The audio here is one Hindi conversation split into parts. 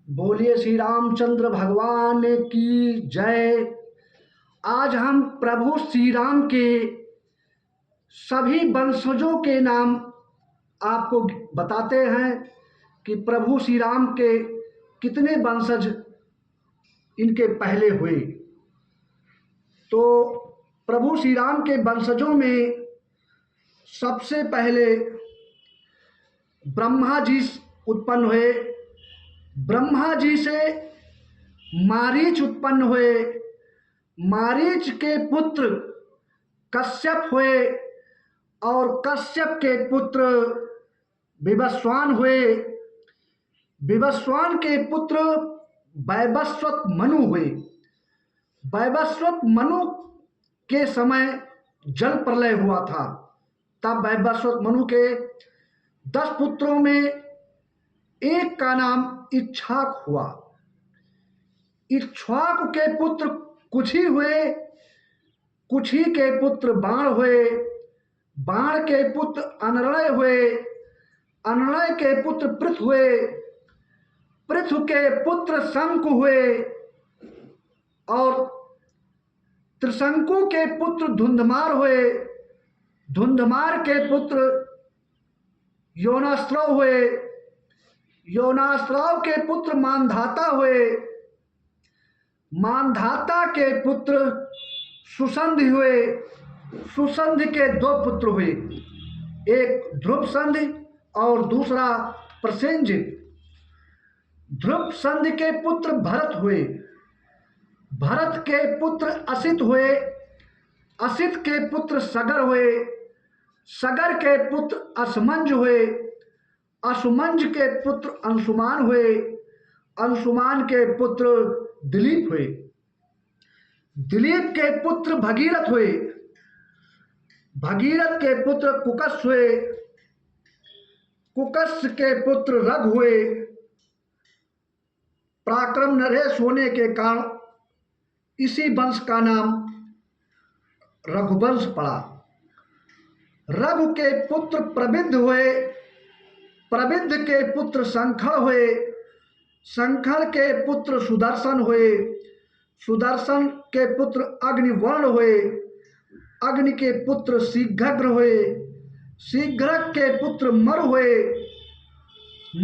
बोलिए श्री रामचंद्र भगवान की जय। आज हम प्रभु श्री राम के सभी वंशजों के नाम आपको बताते हैं कि प्रभु श्री राम के कितने वंशज इनके पहले हुए। तो प्रभु श्री राम के वंशजों में सबसे पहले ब्रह्मा जी उत्पन्न हुए। ब्रह्मा जी से मारीच उत्पन्न हुए। मारीच के पुत्र कश्यप हुए और कश्यप के पुत्र विवस्वान हुए। विवस्वान के पुत्र वैवस्वत मनु हुए। वैवस्वत मनु के समय जल प्रलय हुआ था। तब वैवस्वत मनु के 10 पुत्रों में एक का नाम इक्ष्वाक हुआ। इक्ष्वाक के पुत्र कुशी हुए। कुशी के पुत्र बाण हुए। बाण के पुत्र अनरय हुए। अनरय के पुत्र पृथु हुए। पृथु के पुत्र शंकु हुए और त्रिशंकु के पुत्र धुंधमार हुए। धुंधमार के पुत्र योनाश्रव हुए। योनाश्रव के पुत्र मानधाता हुए। मानधाता के पुत्र सुसंधि हुए। सुसंधि के 2 पुत्र हुए, एक ध्रुव संधि और दूसरा प्रसेनजित। ध्रुव संधि के पुत्र भरत हुए। भरत के पुत्र असित हुए। असित के पुत्र सगर हुए। सगर के पुत्र असमंज हुए। असुमंज के पुत्र अंशुमान हुए। अंशुमान के पुत्र दिलीप हुए। दिलीप के पुत्र भगीरथ हुए। भगीरथ के पुत्र कुकस हुए। कुकस के पुत्र रघु हुए। पराक्रम नरेश होने के कारण इसी वंश का नाम रघुवंश पड़ा। रघु के पुत्र प्रबिद्ध हुए। प्रबिद्ध के पुत्र संखड़ हुए। संखड़ के पुत्र सुदर्शन हुए। सुदर्शन के पुत्र अग्निवर्ण हुए। अग्नि के पुत्र शीघ्र हुए। शीघ्र के पुत्र मरु हुए।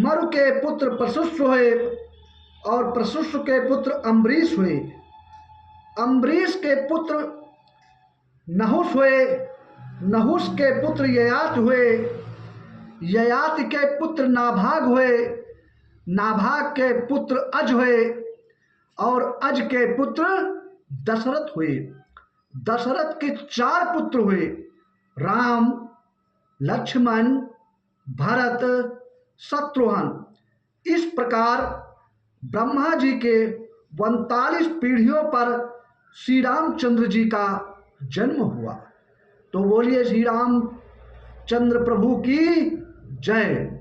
मरु के पुत्र प्रसुष्ट हुए और प्रसुष्ट के पुत्र अम्बरीश हुए। अम्बरीश के पुत्र नहुष हुए। नहुष के पुत्र ययाति हुए। ययाति के पुत्र नाभाग हुए। नाभाग के पुत्र अज हुए और अज के पुत्र दशरथ हुए। दशरथ के 4 पुत्र हुए, राम, लक्ष्मण, भरत, शत्रुघ्न। इस प्रकार ब्रह्मा जी के 39 पीढ़ियों पर श्री रामचंद्र जी का जन्म हुआ। तो बोलिए श्री रामचंद्र प्रभु की जय।